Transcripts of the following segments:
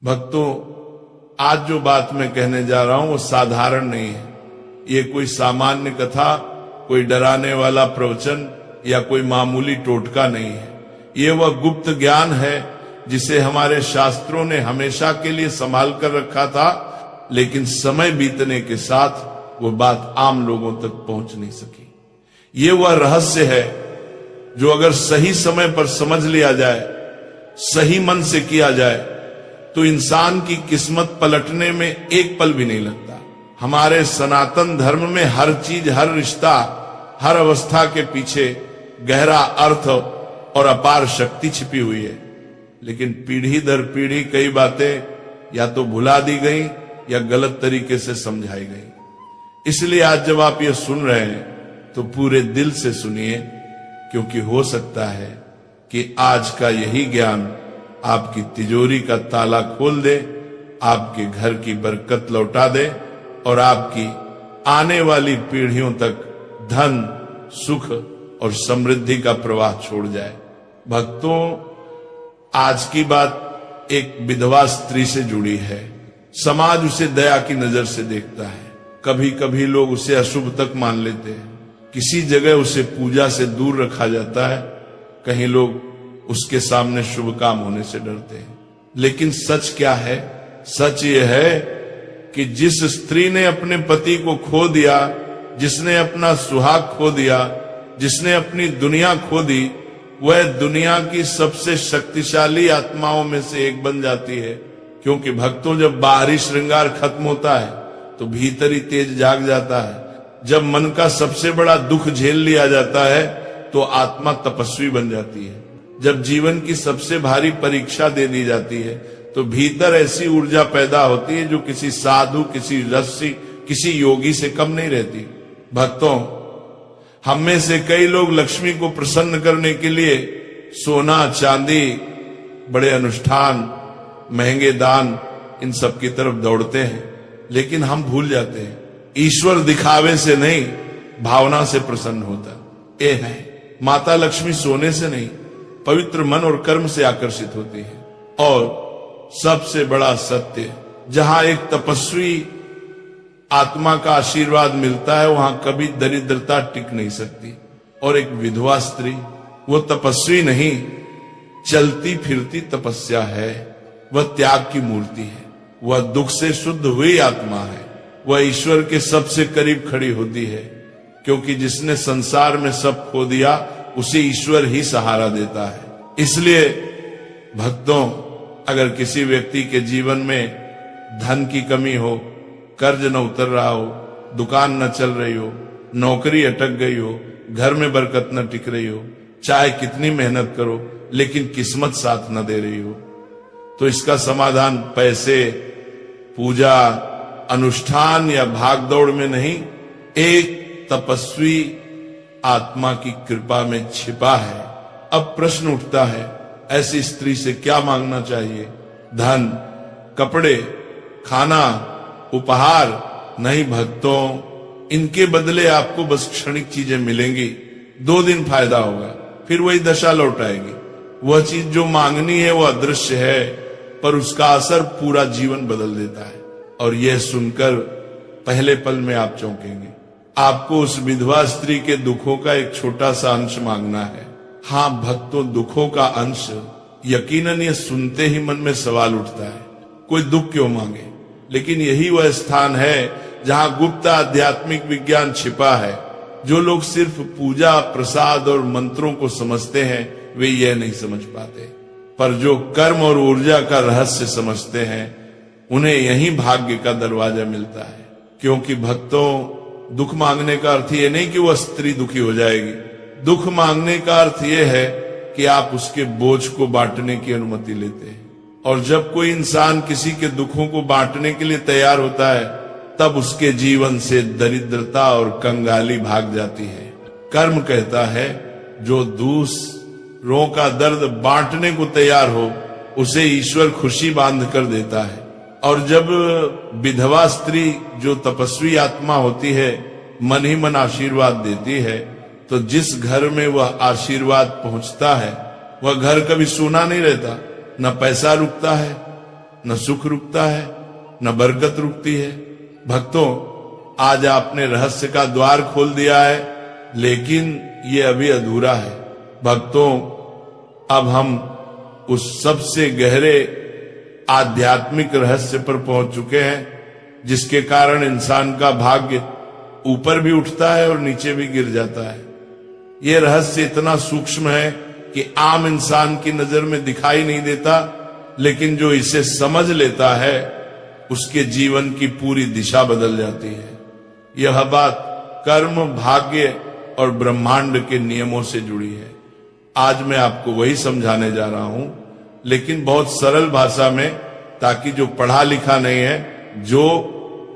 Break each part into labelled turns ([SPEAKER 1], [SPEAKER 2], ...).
[SPEAKER 1] भक्तों, आज जो बात मैं कहने जा रहा हूं वो साधारण नहीं है। ये कोई सामान्य कथा, कोई डराने वाला प्रवचन या कोई मामूली टोटका नहीं है। ये वह गुप्त ज्ञान है जिसे हमारे शास्त्रों ने हमेशा के लिए संभाल कर रखा था, लेकिन समय बीतने के साथ वो बात आम लोगों तक पहुंच नहीं सकी। ये वह रहस्य है जो अगर सही समय पर समझ लिया जाए, सही मन से किया जाए, तो इंसान की किस्मत पलटने में एक पल भी नहीं लगता। हमारे सनातन धर्म में हर चीज, हर रिश्ता, हर अवस्था के पीछे गहरा अर्थ और अपार शक्ति छिपी हुई है, लेकिन पीढ़ी दर पीढ़ी कई बातें या तो भुला दी गई या गलत तरीके से समझाई गई। इसलिए आज जब आप ये सुन रहे हैं तो पूरे दिल से सुनिए, क्योंकि हो सकता है कि आज का यही ज्ञान आपकी तिजोरी का ताला खोल दे, आपके घर की बरकत लौटा दे और आपकी आने वाली पीढ़ियों तक धन, सुख और समृद्धि का प्रवाह छोड़ जाए। भक्तों, आज की बात एक विधवा स्त्री से जुड़ी है। समाज उसे दया की नजर से देखता है। कभी कभी लोग उसे अशुभ तक मान लेते हैं। किसी जगह उसे पूजा से दूर रखा जाता है, कहीं लोग उसके सामने शुभ काम होने से डरते हैं। लेकिन सच क्या है? सच ये है कि जिस स्त्री ने अपने पति को खो दिया, जिसने अपना सुहाग खो दिया, जिसने अपनी दुनिया खो दी, वह दुनिया की सबसे शक्तिशाली आत्माओं में से एक बन जाती है। क्योंकि भक्तों, जब बाहरी श्रृंगार खत्म होता है तो भीतरी तेज जाग जाता है। जब मन का सबसे बड़ा दुख झेल लिया जाता है तो आत्मा तपस्वी बन जाती है। जब जीवन की सबसे भारी परीक्षा दे दी जाती है तो भीतर ऐसी ऊर्जा पैदा होती है जो किसी साधु, किसी ऋषि, किसी योगी से कम नहीं रहती। भक्तों, हम में से कई लोग लक्ष्मी को प्रसन्न करने के लिए सोना, चांदी, बड़े अनुष्ठान, महंगे दान, इन सब की तरफ दौड़ते हैं, लेकिन हम भूल जाते हैं ईश्वर दिखावे से नहीं, भावना से प्रसन्न होता है। नहीं, माता लक्ष्मी सोने से नहीं, पवित्र मन और कर्म से आकर्षित होती है। और सबसे बड़ा सत्य, जहां एक तपस्वी आत्मा का आशीर्वाद मिलता है, वहां कभी दरिद्रता टिक नहीं सकती। और एक विधवा स्त्री, वो तपस्वी नहीं, चलती फिरती तपस्या है। वह त्याग की मूर्ति है। वह दुख से शुद्ध हुई आत्मा है। वह ईश्वर के सबसे करीब खड़ी होती है, क्योंकि जिसने संसार में सब खो दिया उसे ईश्वर ही सहारा देता है। इसलिए भक्तों, अगर किसी व्यक्ति के जीवन में धन की कमी हो, कर्ज न उतर रहा हो, दुकान न चल रही हो, नौकरी अटक गई हो, घर में बरकत न टिक रही हो, चाहे कितनी मेहनत करो लेकिन किस्मत साथ न दे रही हो, तो इसका समाधान पैसे, पूजा, अनुष्ठान या भागदौड़ में नहीं, एक तपस्वी आत्मा की कृपा में छिपा है। अब प्रश्न उठता है, ऐसी स्त्री से क्या मांगना चाहिए? धन, कपड़े, खाना, उपहार? नहीं भक्तों, इनके बदले आपको बस क्षणिक चीजें मिलेंगी। 2 दिन फायदा होगा, फिर वही दशा लौट आएगी। वह चीज जो मांगनी है वो अदृश्य है, पर उसका असर पूरा जीवन बदल देता है। और यह सुनकर पहले पल में आप चौंकेंगे। आपको उस विधवा स्त्री के दुखों का एक छोटा सा अंश मांगना है। हाँ भक्तों, दुखों का अंश। यकीनन ये सुनते ही मन में सवाल उठता है, कोई दुख क्यों मांगे? लेकिन यही वह स्थान है जहां गुप्त आध्यात्मिक विज्ञान छिपा है। जो लोग सिर्फ पूजा, प्रसाद और मंत्रों को समझते हैं, वे यह नहीं समझ पाते। पर जो कर्म और ऊर्जा का रहस्य समझते हैं, उन्हें यही भाग्य का दरवाजा मिलता है। क्योंकि भक्तों, दुख मांगने का अर्थ ये नहीं कि वह स्त्री दुखी हो जाएगी। दुख मांगने का अर्थ यह है कि आप उसके बोझ को बांटने की अनुमति लेते हैं। और जब कोई इंसान किसी के दुखों को बांटने के लिए तैयार होता है, तब उसके जीवन से दरिद्रता और कंगाली भाग जाती है। कर्म कहता है, जो दूसरों का दर्द बांटने को तैयार हो, उसे ईश्वर खुशी बांध कर देता है। और जब विधवा स्त्री, जो तपस्वी आत्मा होती है, मन ही मन आशीर्वाद देती है, तो जिस घर में वह आशीर्वाद पहुंचता है, वह घर कभी सूना नहीं रहता। न पैसा रुकता है, न सुख रुकता है, न बरकत रुकती है। भक्तों, आज आपने रहस्य का द्वार खोल दिया है, लेकिन ये अभी अधूरा है। भक्तों, अब हम उस सबसे गहरे आध्यात्मिक रहस्य पर पहुंच चुके हैं, जिसके कारण इंसान का भाग्य ऊपर भी उठता है और नीचे भी गिर जाता है। यह रहस्य इतना सूक्ष्म है कि आम इंसान की नजर में दिखाई नहीं देता, लेकिन जो इसे समझ लेता है उसके जीवन की पूरी दिशा बदल जाती है। यह बात कर्म, भाग्य और ब्रह्मांड के नियमों से जुड़ी है। आज मैं आपको वही समझाने जा रहा हूं, लेकिन बहुत सरल भाषा में, ताकि जो पढ़ा लिखा नहीं है जो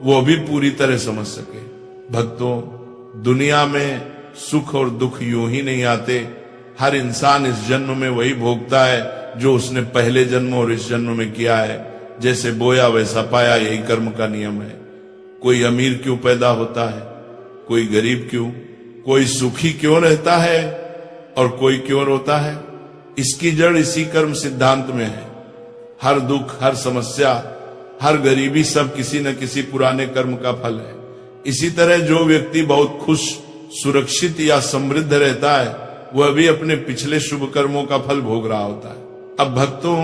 [SPEAKER 1] वो भी पूरी तरह समझ सके। भक्तों, दुनिया में सुख और दुख यूं ही नहीं आते। हर इंसान इस जन्म में वही भोगता है जो उसने पहले जन्म और इस जन्म में किया है। जैसे बोया वैसा पाया, यही कर्म का नियम है। कोई अमीर क्यों पैदा होता है, कोई गरीब क्यों, कोई सुखी क्यों रहता है और कोई क्यों रोता है, इसकी जड़ इसी कर्म सिद्धांत में है। हर दुख, हर समस्या, हर गरीबी सब किसी न किसी पुराने कर्म का फल है। इसी तरह जो व्यक्ति बहुत खुश, सुरक्षित या समृद्ध रहता है, वह भी अपने पिछले शुभ कर्मों का फल भोग रहा होता है। अब भक्तों,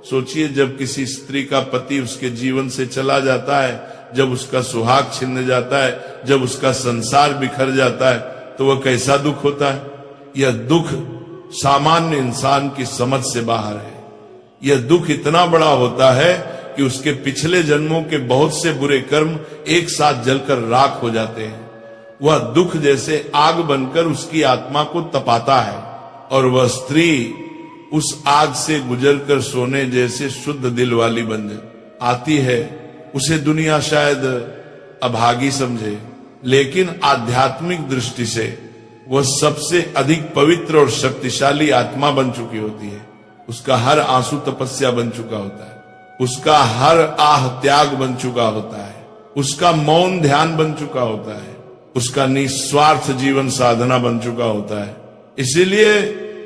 [SPEAKER 1] सोचिए, जब किसी स्त्री का पति उसके जीवन से चला जाता है, जब उसका सुहाग छिन्न जाता है, जब उसका संसार बिखर जाता है, तो वह कैसा दुख होता है। यह दुख सामान्य इंसान की समझ से बाहर है। यह दुख इतना बड़ा होता है कि उसके पिछले जन्मों के बहुत से बुरे कर्म एक साथ जलकर राख हो जाते हैं। वह दुख जैसे आग बनकर उसकी आत्मा को तपाता है, और वह स्त्री उस आग से गुजरकर सोने जैसे शुद्ध दिल वाली बन आती है। उसे दुनिया शायद अभागी समझे, लेकिन आध्यात्मिक दृष्टि से वह सबसे अधिक पवित्र और शक्तिशाली आत्मा बन चुकी होती है। उसका हर आंसू तपस्या बन चुका होता है, उसका हर आह त्याग बन चुका होता है, उसका मौन ध्यान बन चुका होता है, उसका निस्वार्थ जीवन साधना बन चुका होता है। इसीलिए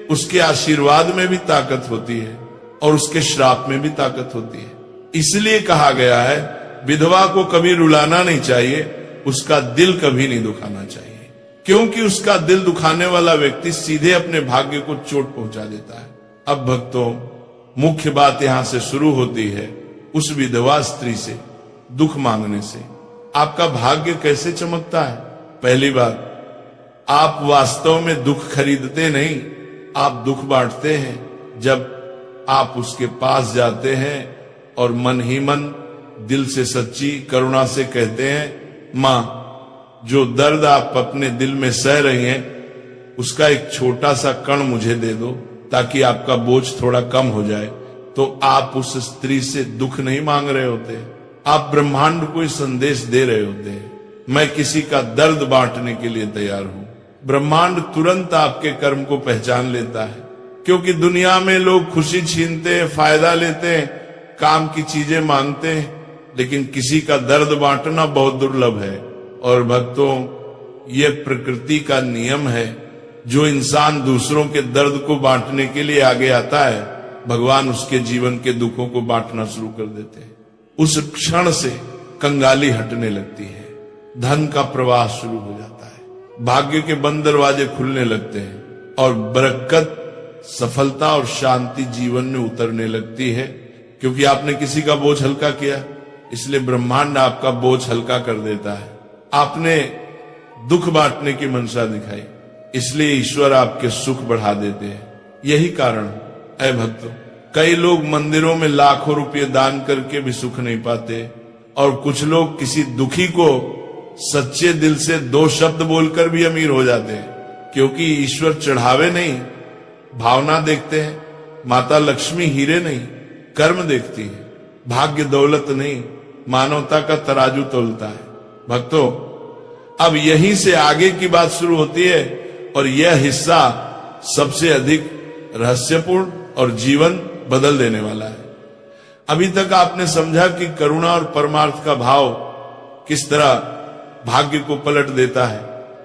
[SPEAKER 1] उसके आशीर्वाद में भी ताकत होती है और उसके श्राप में भी ताकत होती है। इसलिए कहा गया है, विधवा को कभी रुलाना नहीं चाहिए, उसका दिल कभी नहीं दुखाना चाहिए, क्योंकि उसका दिल दुखाने वाला व्यक्ति सीधे अपने भाग्य को चोट पहुंचा देता है। अब भक्तों, मुख्य बात यहां से शुरू होती है उस विधवा स्त्री से दुख मांगने से। आपका भाग्य कैसे चमकता है? पहली बात, आप वास्तव में दुख खरीदते नहीं, आप दुख बांटते हैं। जब आप उसके पास जाते हैं और मन ही मन दिल से सच्ची करुणा से कहते हैं, मां, जो दर्द आप अपने दिल में सह रही हैं, उसका एक छोटा सा कण मुझे दे दो, ताकि आपका बोझ थोड़ा कम हो जाए, तो आप उस स्त्री से दुख नहीं मांग रहे होते, आप ब्रह्मांड को संदेश दे रहे होते हैं, मैं किसी का दर्द बांटने के लिए तैयार हूं। ब्रह्मांड तुरंत आपके कर्म को पहचान लेता है, क्योंकि दुनिया में लोग खुशी छीनते हैं, फायदा लेते हैं, काम की चीजें मांगते हैं, लेकिन किसी का दर्द बांटना बहुत दुर्लभ है। और भक्तों, ये प्रकृति का नियम है। जो इंसान दूसरों के दर्द को बांटने के लिए आगे आता है, भगवान उसके जीवन के दुखों को बांटना शुरू कर देते हैं। उस क्षण से कंगाली हटने लगती है, धन का प्रवाह शुरू हो जाता है, भाग्य के बंद दरवाजे खुलने लगते हैं, और बरकत, सफलता और शांति जीवन में उतरने लगती है। क्योंकि आपने किसी का बोझ हल्का किया, इसलिए ब्रह्मांड आपका बोझ हल्का कर देता है। आपने दुख बांटने की मंशा दिखाई, इसलिए ईश्वर आपके सुख बढ़ा देते हैं। यही कारण है भक्तों, कई लोग मंदिरों में लाखों रुपए दान करके भी सुख नहीं पाते, और कुछ लोग किसी दुखी को सच्चे दिल से 2 शब्द बोलकर भी अमीर हो जाते हैं। क्योंकि ईश्वर चढ़ावे नहीं, भावना देखते हैं। माता लक्ष्मी हीरे नहीं, कर्म देखती है। भाग्य दौलत नहीं, मानवता का तराजू तोलता है। भक्तों, अब यहीं से आगे की बात शुरू होती है, और यह हिस्सा सबसे अधिक रहस्यपूर्ण और जीवन बदल देने वाला है। अभी तक आपने समझा कि करुणा और परमार्थ का भाव किस तरह भाग्य को पलट देता है,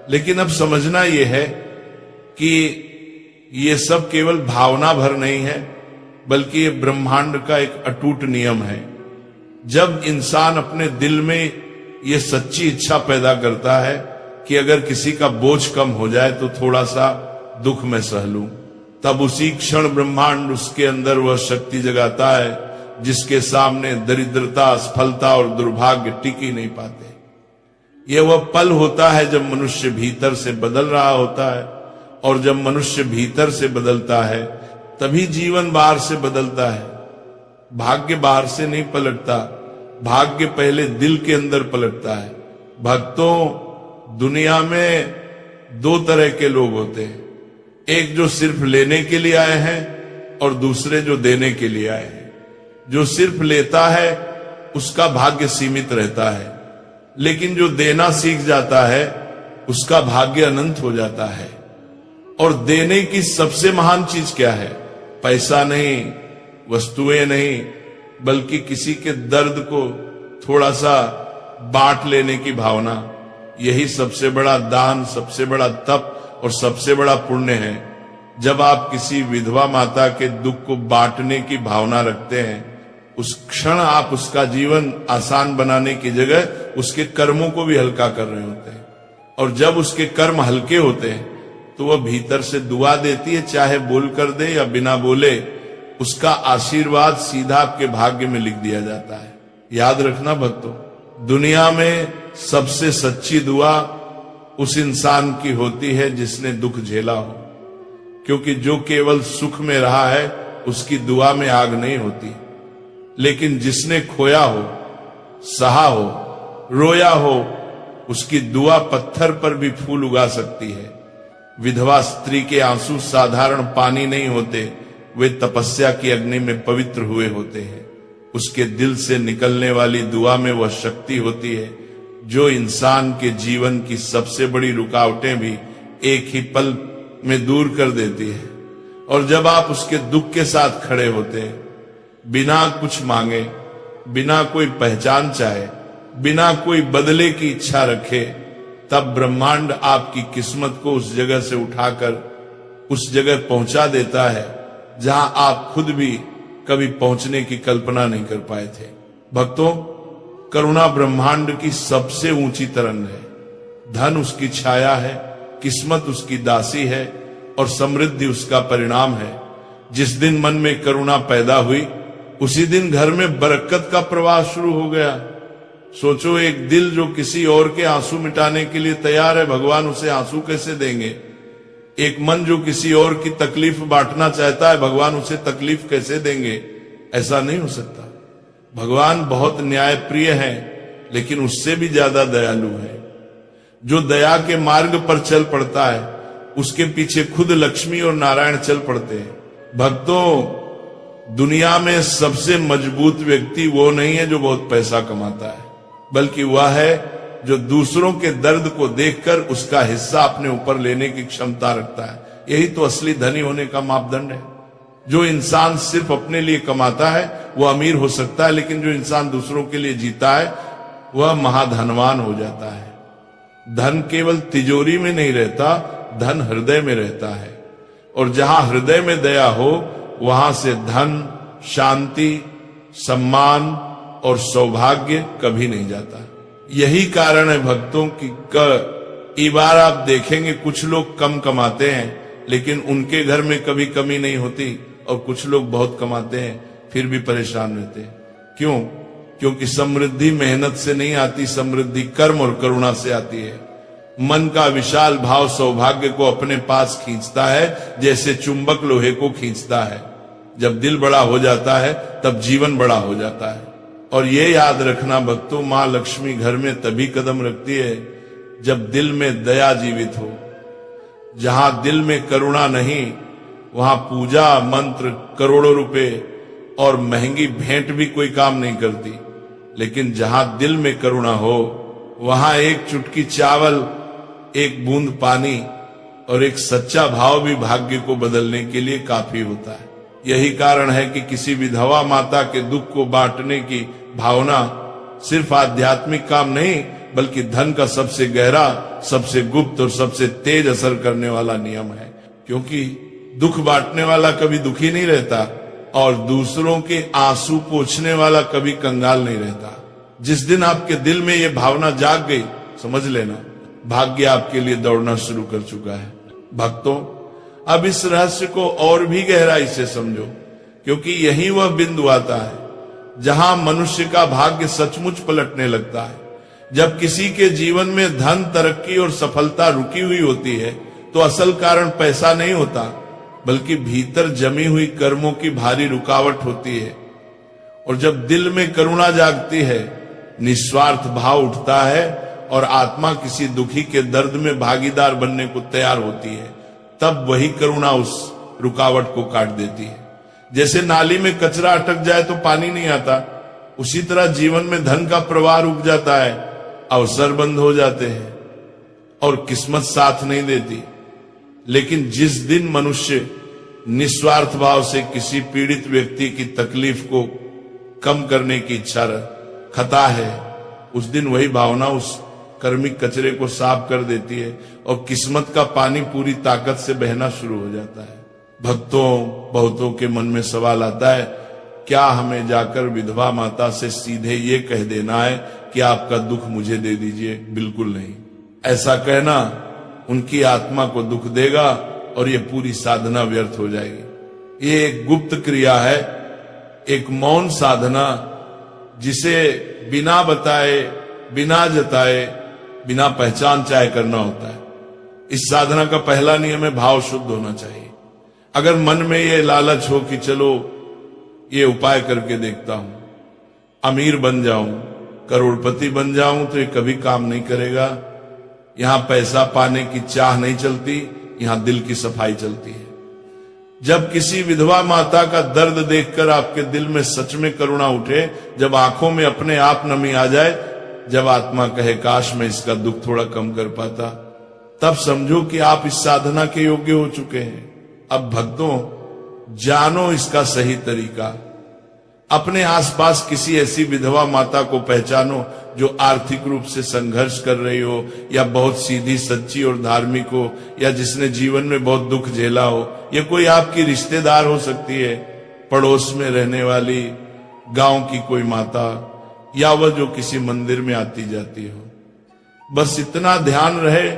[SPEAKER 1] लेकिन अब समझना यह है कि ये सब केवल भावना भर नहीं है, बल्कि ये ब्रह्मांड का एक अटूट नियम है। जब इंसान अपने दिल में ये सच्ची इच्छा पैदा करता है कि अगर किसी का बोझ कम हो जाए तो थोड़ा सा दुख मैं सह लूं, तब उसी क्षण ब्रह्मांड उसके अंदर वह शक्ति जगाता है जिसके सामने दरिद्रता, असफलता और दुर्भाग्य टिक ही नहीं पाते। यह वह पल होता है जब मनुष्य भीतर से बदल रहा होता है, और जब मनुष्य भीतर से बदलता है तभी जीवन बाहर से बदलता है। भाग्य बाहर से नहीं पलटता, भाग्य पहले दिल के अंदर पलटता है। भक्तों, दुनिया में दो तरह के लोग होते हैं, एक जो सिर्फ लेने के लिए आए हैं और दूसरे जो देने के लिए आए हैं। जो सिर्फ लेता है उसका भाग्य सीमित रहता है, लेकिन जो देना सीख जाता है उसका भाग्य अनंत हो जाता है। और देने की सबसे महान चीज क्या है? पैसा नहीं, वस्तुएं नहीं, बल्कि किसी के दर्द को थोड़ा सा बांट लेने की भावना। यही सबसे बड़ा दान, सबसे बड़ा तप और सबसे बड़ा पुण्य है। जब आप किसी विधवा माता के दुख को बांटने की भावना रखते हैं, उस क्षण आप उसका जीवन आसान बनाने की जगह उसके कर्मों को भी हल्का कर रहे होते हैं। और जब उसके कर्म हल्के होते हैं तो वह भीतर से दुआ देती है, चाहे बोल कर दे या बिना बोले, उसका आशीर्वाद सीधा आपके भाग्य में लिख दिया जाता है। याद रखना भक्तों, दुनिया में सबसे सच्ची दुआ उस इंसान की होती है जिसने दुख झेला हो, क्योंकि जो केवल सुख में रहा है उसकी दुआ में आग नहीं होती। लेकिन जिसने खोया हो, सहा हो, रोया हो, उसकी दुआ पत्थर पर भी फूल उगा सकती है। विधवा स्त्री के आंसू साधारण पानी नहीं होते, वे तपस्या की अग्नि में पवित्र हुए होते हैं। उसके दिल से निकलने वाली दुआ में वह शक्ति होती है जो इंसान के जीवन की सबसे बड़ी रुकावटें भी एक ही पल में दूर कर देती है। और जब आप उसके दुख के साथ खड़े होते हैं, बिना कुछ मांगे, बिना कोई पहचान चाहे, बिना कोई बदले की इच्छा रखे, तब ब्रह्मांड आपकी किस्मत को उस जगह से उठाकर उस जगह पहुंचा देता है जहां आप खुद भी कभी पहुंचने की कल्पना नहीं कर पाए थे। भक्तों, करुणा ब्रह्मांड की सबसे ऊंची तरंग है। धन उसकी छाया है, किस्मत उसकी दासी है और समृद्धि उसका परिणाम है। जिस दिन मन में करुणा पैदा हुई, उसी दिन घर में बरकत का प्रवाह शुरू हो गया। सोचो, एक दिल जो किसी और के आंसू मिटाने के लिए तैयार है, भगवान उसे आंसू कैसे देंगे? एक मन जो किसी और की तकलीफ बांटना चाहता है, भगवान उसे तकलीफ कैसे देंगे? ऐसा नहीं हो सकता। भगवान बहुत न्यायप्रिय है, लेकिन उससे भी ज्यादा दयालु है। जो दया के मार्ग पर चल पड़ता है, उसके पीछे खुद लक्ष्मी और नारायण चल पड़ते हैं। भक्तों, दुनिया में सबसे मजबूत व्यक्ति वो नहीं है जो बहुत पैसा कमाता है, बल्कि वह है जो दूसरों के दर्द को देखकर उसका हिस्सा अपने ऊपर लेने की क्षमता रखता है। यही तो असली धनी होने का मापदंड है। जो इंसान सिर्फ अपने लिए कमाता है वह अमीर हो सकता है, लेकिन जो इंसान दूसरों के लिए जीता है वह महाधनवान हो जाता है। धन केवल तिजोरी में नहीं रहता, धन हृदय में रहता है। और जहां हृदय में दया हो, वहां से धन, शांति, सम्मान और सौभाग्य कभी नहीं जाता। यही कारण है भक्तों की कई बार आप देखेंगे कुछ लोग कम कमाते हैं, लेकिन उनके घर में कभी कमी नहीं होती, और कुछ लोग बहुत कमाते हैं फिर भी परेशान रहते हैं। क्यों? क्योंकि समृद्धि मेहनत से नहीं आती, समृद्धि कर्म और करुणा से आती है। मन का विशाल भाव सौभाग्य को अपने पास खींचता है, जैसे चुंबक लोहे को खींचता है। जब दिल बड़ा हो जाता है तब जीवन बड़ा हो जाता है। और ये याद रखना भक्तों, मां लक्ष्मी घर में तभी कदम रखती है जब दिल में दया जीवित हो। जहां दिल में करुणा नहीं, वहां पूजा, मंत्र, करोड़ों रुपए और महंगी भेंट भी कोई काम नहीं करती। लेकिन जहां दिल में करुणा हो, वहां एक चुटकी चावल, एक बूंद पानी और एक सच्चा भाव भी भाग्य को बदलने के लिए काफी होता है। यही कारण है कि किसी विधवा माता के दुख को बांटने की भावना सिर्फ आध्यात्मिक काम नहीं, बल्कि धन का सबसे गहरा, सबसे गुप्त और सबसे तेज असर करने वाला नियम है। क्योंकि दुख बांटने वाला कभी दुखी नहीं रहता, और दूसरों के आंसू पोंछने वाला कभी कंगाल नहीं रहता। जिस दिन आपके दिल में ये भावना जाग गई, समझ लेना भाग्य आपके लिए दौड़ना शुरू कर चुका है। भक्तों, अब इस रहस्य को और भी गहराई से समझो, क्योंकि यही वह बिंदु आता है जहां मनुष्य का भाग्य सचमुच पलटने लगता है। जब किसी के जीवन में धन, तरक्की और सफलता रुकी हुई होती है तो असल कारण पैसा नहीं होता, बल्कि भीतर जमी हुई कर्मों की भारी रुकावट होती है। और जब दिल में करुणा जागती है, निस्वार्थ भाव उठता है और आत्मा किसी दुखी के दर्द में भागीदार बनने को तैयार होती है, तब वही करुणा उस रुकावट को काट देती है। जैसे नाली में कचरा अटक जाए तो पानी नहीं आता, उसी तरह जीवन में धन का प्रवाह रुक जाता है, अवसर बंद हो जाते हैं और किस्मत साथ नहीं देती। लेकिन जिस दिन मनुष्य निस्वार्थ भाव से किसी पीड़ित व्यक्ति की तकलीफ को कम करने की इच्छा रखता है, उस दिन वही भावना उस कर्मिक कचरे को साफ कर देती है और किस्मत का पानी पूरी ताकत से बहना शुरू हो जाता है। भक्तों, बहुतों के मन में सवाल आता है, क्या हमें जाकर विधवा माता से सीधे ये कह देना है कि आपका दुख मुझे दे दीजिए? बिल्कुल नहीं। ऐसा कहना उनकी आत्मा को दुख देगा और ये पूरी साधना व्यर्थ हो जाएगी। ये एक गुप्त क्रिया है, एक मौन साधना, जिसे बिना बताए, बिना जताए, बिना पहचान चाहे करना होता है। इस साधना का पहला नियम है भाव शुद्ध होना चाहिए। अगर मन में ये लालच हो कि चलो ये उपाय करके देखता हूं, अमीर बन जाऊं, करोड़पति बन जाऊं, तो ये कभी काम नहीं करेगा। यहां पैसा पाने की चाह नहीं चलती, यहां दिल की सफाई चलती है। जब किसी विधवा माता का दर्द देखकर आपके दिल में सच में करुणा उठे, जब आंखों में अपने आप नमी आ जाए, जब आत्मा कहे काश मैं इसका दुख थोड़ा कम कर पाता, तब समझो कि आप इस साधना के योग्य हो चुके हैं। अब भक्तों, जानो इसका सही तरीका। अपने आसपास किसी ऐसी विधवा माता को पहचानो जो आर्थिक रूप से संघर्ष कर रही हो, या बहुत सीधी, सच्ची और धार्मिक हो, या जिसने जीवन में बहुत दुख झेला हो। ये कोई आपकी रिश्तेदार हो सकती है, पड़ोस में रहने वाली, गांव की कोई माता, या वह जो किसी मंदिर में आती जाती हो। बस इतना ध्यान रहे,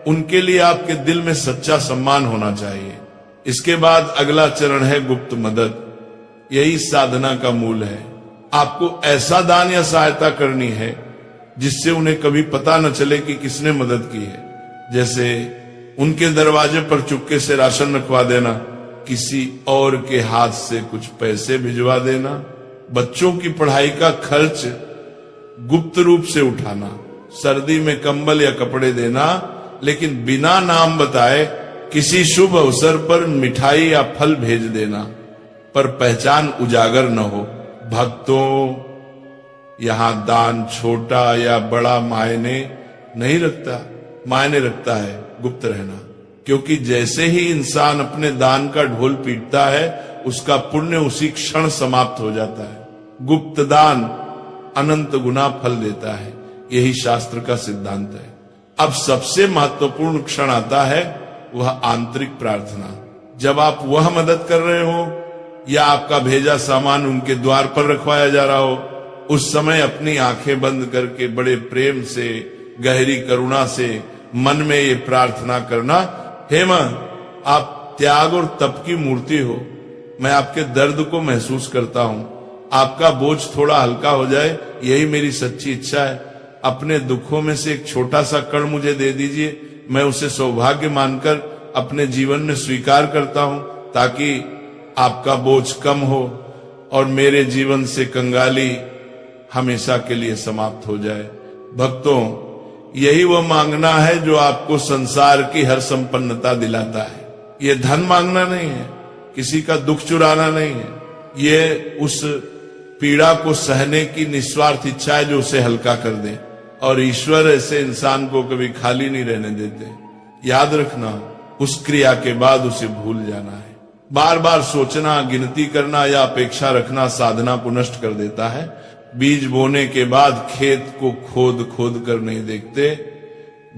[SPEAKER 1] उनके लिए आपके दिल में सच्चा सम्मान होना चाहिए। इसके बाद अगला चरण है गुप्त मदद। यही साधना का मूल है। आपको ऐसा दान या सहायता करनी है जिससे उन्हें कभी पता न चले कि किसने मदद की है। जैसे उनके दरवाजे पर चुपके से राशन रखवा देना, किसी और के हाथ से कुछ पैसे भिजवा देना, बच्चों की पढ़ाई का खर्च गुप्त रूप से उठाना, सर्दी में कंबल या कपड़े देना, लेकिन बिना नाम बताए किसी शुभ अवसर पर मिठाई या फल भेज देना, पर पहचान उजागर न हो। भक्तों, यहां दान छोटा या बड़ा मायने नहीं रखता, मायने रखता है गुप्त रहना। क्योंकि जैसे ही इंसान अपने दान का ढोल पीटता है, उसका पुण्य उसी क्षण समाप्त हो जाता है। गुप्त दान अनंत गुना फल देता है, यही शास्त्र का सिद्धांत है। अब सबसे महत्वपूर्ण क्षण आता है, वह आंतरिक प्रार्थना। जब आप वह मदद कर रहे हो या आपका भेजा सामान उनके द्वार पर रखवाया जा रहा हो, उस समय अपनी आंखें बंद करके बड़े प्रेम से, गहरी करुणा से मन में ये प्रार्थना करना, हे मां, आप त्याग और तप की मूर्ति हो, मैं आपके दर्द को महसूस करता हूं, आपका बोझ थोड़ा हल्का हो जाए, यही मेरी सच्ची इच्छा है। अपने दुखों में से एक छोटा सा कण मुझे दे दीजिए, मैं उसे सौभाग्य मानकर अपने जीवन में स्वीकार करता हूं, ताकि आपका बोझ कम हो और मेरे जीवन से कंगाली हमेशा के लिए समाप्त हो जाए। भक्तों, यही वह मांगना है जो आपको संसार की हर संपन्नता दिलाता है। ये धन मांगना नहीं है, किसी का दुख चुराना नहीं है, ये उस पीड़ा को सहने की निस्वार्थ इच्छा है जो उसे हल्का कर दे। और ईश्वर ऐसे इंसान को कभी खाली नहीं रहने देते। याद रखना, उस क्रिया के बाद उसे भूल जाना है। बार बार सोचना, गिनती करना या अपेक्षा रखना साधना को नष्ट कर देता है। बीज बोने के बाद खेत को खोद खोद कर नहीं देखते,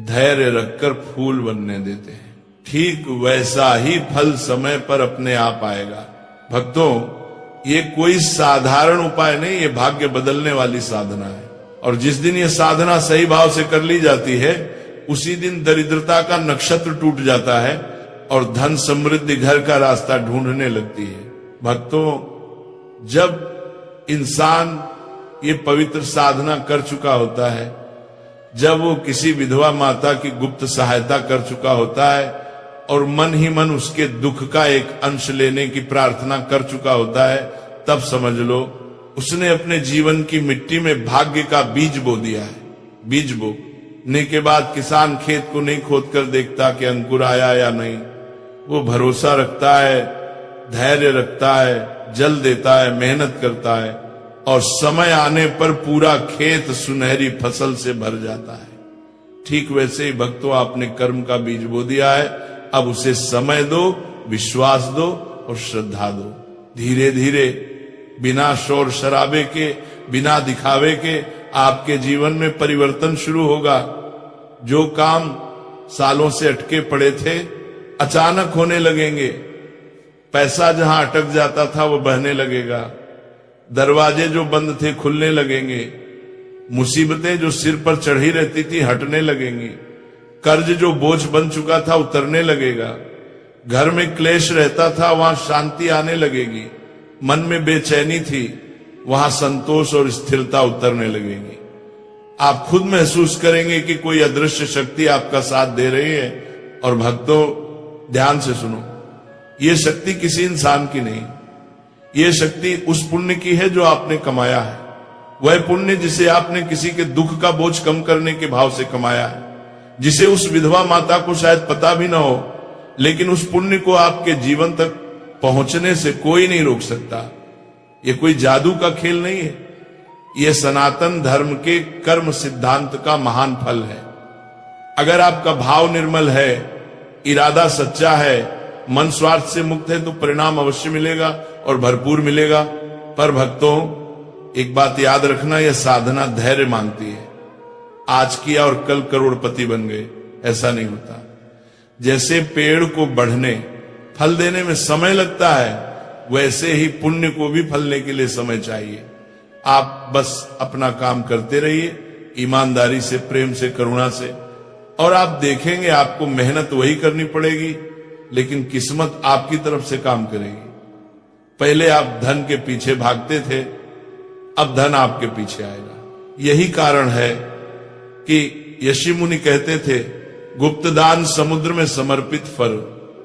[SPEAKER 1] धैर्य रखकर फूल बनने देते हैं। ठीक वैसा ही फल समय पर अपने आप आएगा। भक्तों, ये कोई साधारण उपाय नहीं, ये भाग्य बदलने वाली साधना है। और जिस दिन ये साधना सही भाव से कर ली जाती है, उसी दिन दरिद्रता का नक्षत्र टूट जाता है और धन समृद्धि घर का रास्ता ढूंढने लगती है। भक्तों, जब इंसान ये पवित्र साधना कर चुका होता है, जब वो किसी विधवा माता की गुप्त सहायता कर चुका होता है और मन ही मन उसके दुख का एक अंश लेने की प्रार्थना कर चुका होता है, तब समझ लो उसने अपने जीवन की मिट्टी में भाग्य का बीज बो दिया है। बीज बोने के बाद किसान खेत को नहीं खोद कर देखता कि अंकुर आया या नहीं, वो भरोसा रखता है, धैर्य रखता है, जल देता है, मेहनत करता है और समय आने पर पूरा खेत सुनहरी फसल से भर जाता है। ठीक वैसे ही भक्तों, आपने कर्म का बीज बो दिया है, अब उसे समय दो, विश्वास दो और श्रद्धा दो। धीरे धीरे, बिना शोर शराबे के, बिना दिखावे के आपके जीवन में परिवर्तन शुरू होगा। जो काम सालों से अटके पड़े थे, अचानक होने लगेंगे। पैसा जहां अटक जाता था वो बहने लगेगा। दरवाजे जो बंद थे खुलने लगेंगे। मुसीबतें जो सिर पर चढ़ी रहती थी हटने लगेंगी। कर्ज जो बोझ बन चुका था उतरने लगेगा। घर में क्लेश रहता था वहां शांति आने लगेगी। मन में बेचैनी थी, वहां संतोष और स्थिरता उतरने लगेगी। आप खुद महसूस करेंगे कि कोई अदृश्य शक्ति आपका साथ दे रही है। और भक्तों, ध्यान से सुनो, ये शक्ति किसी इंसान की नहीं, ये शक्ति उस पुण्य की है जो आपने कमाया है। वह पुण्य जिसे आपने किसी के दुख का बोझ कम करने के भाव से कमाया है, जिसे उस विधवा माता को शायद पता भी ना हो, लेकिन उस पुण्य को आपके जीवन तक पहुंचने से कोई नहीं रोक सकता। ये कोई जादू का खेल नहीं है, यह सनातन धर्म के कर्म सिद्धांत का महान फल है। अगर आपका भाव निर्मल है, इरादा सच्चा है, मन स्वार्थ से मुक्त है, तो परिणाम अवश्य मिलेगा और भरपूर मिलेगा। पर भक्तों, एक बात याद रखना, यह साधना धैर्य मांगती है। आज किया और कल करोड़पति बन गए, ऐसा नहीं होता। जैसे पेड़ को बढ़ने, फल देने में समय लगता है, वैसे ही पुण्य को भी फलने के लिए समय चाहिए। आप बस अपना काम करते रहिए, ईमानदारी से, प्रेम से, करुणा से, और आप देखेंगे आपको मेहनत वही करनी पड़ेगी, लेकिन किस्मत आपकी तरफ से काम करेगी। पहले आप धन के पीछे भागते थे, अब धन आपके पीछे आएगा। यही कारण है कि यशी मुनि कहते थे, गुप्त दान समुद्र में समर्पित फल,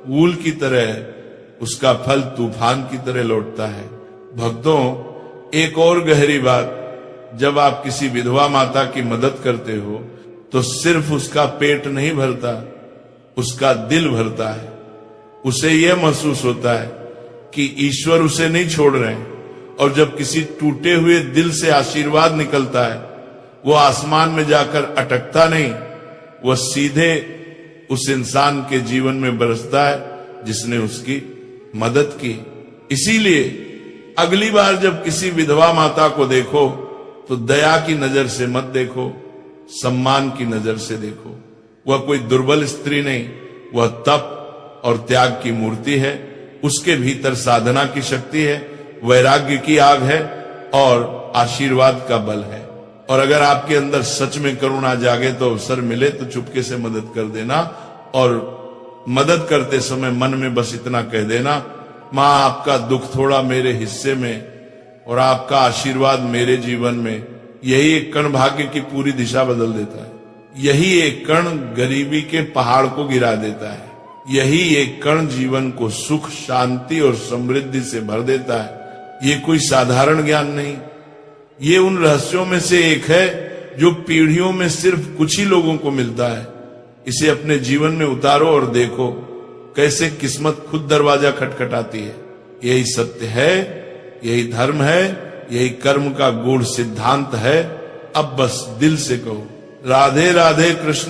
[SPEAKER 1] वूल की तरह उसका फल तूफान की तरह लौटता है। भक्तों, एक और गहरी बात, जब आप किसी विधवा माता की मदद करते हो तो सिर्फ उसका पेट नहीं भरता, उसका दिल भरता है। उसे यह महसूस होता है कि ईश्वर उसे नहीं छोड़ रहे हैं। और जब किसी टूटे हुए दिल से आशीर्वाद निकलता है, वो आसमान में जाकर अटकता नहीं, वह सीधे उस इंसान के जीवन में बरसता है जिसने उसकी मदद की। इसीलिए अगली बार जब किसी विधवा माता को देखो तो दया की नजर से मत देखो, सम्मान की नजर से देखो। वह कोई दुर्बल स्त्री नहीं, वह तप और त्याग की मूर्ति है। उसके भीतर साधना की शक्ति है, वैराग्य की आग है और आशीर्वाद का बल है। और अगर आपके अंदर सच में करुणा जागे तो अवसर मिले तो चुपके से मदद कर देना। और मदद करते समय मन में बस इतना कह देना, मां आपका दुख थोड़ा मेरे हिस्से में और आपका आशीर्वाद मेरे जीवन में। यही एक कण भाग्य की पूरी दिशा बदल देता है। यही एक कण गरीबी के पहाड़ को गिरा देता है। यही एक कण जीवन को सुख, शांति और समृद्धि से भर देता है। ये कोई साधारण ज्ञान नहीं, ये उन रहस्यों में से एक है जो पीढ़ियों में सिर्फ कुछ ही लोगों को मिलता है। इसे अपने जीवन में उतारो और देखो कैसे किस्मत खुद दरवाजा खटखटाती है। यही सत्य है, यही धर्म है, यही कर्म का गूढ़ सिद्धांत है। अब बस दिल से कहो, राधे राधे कृष्ण।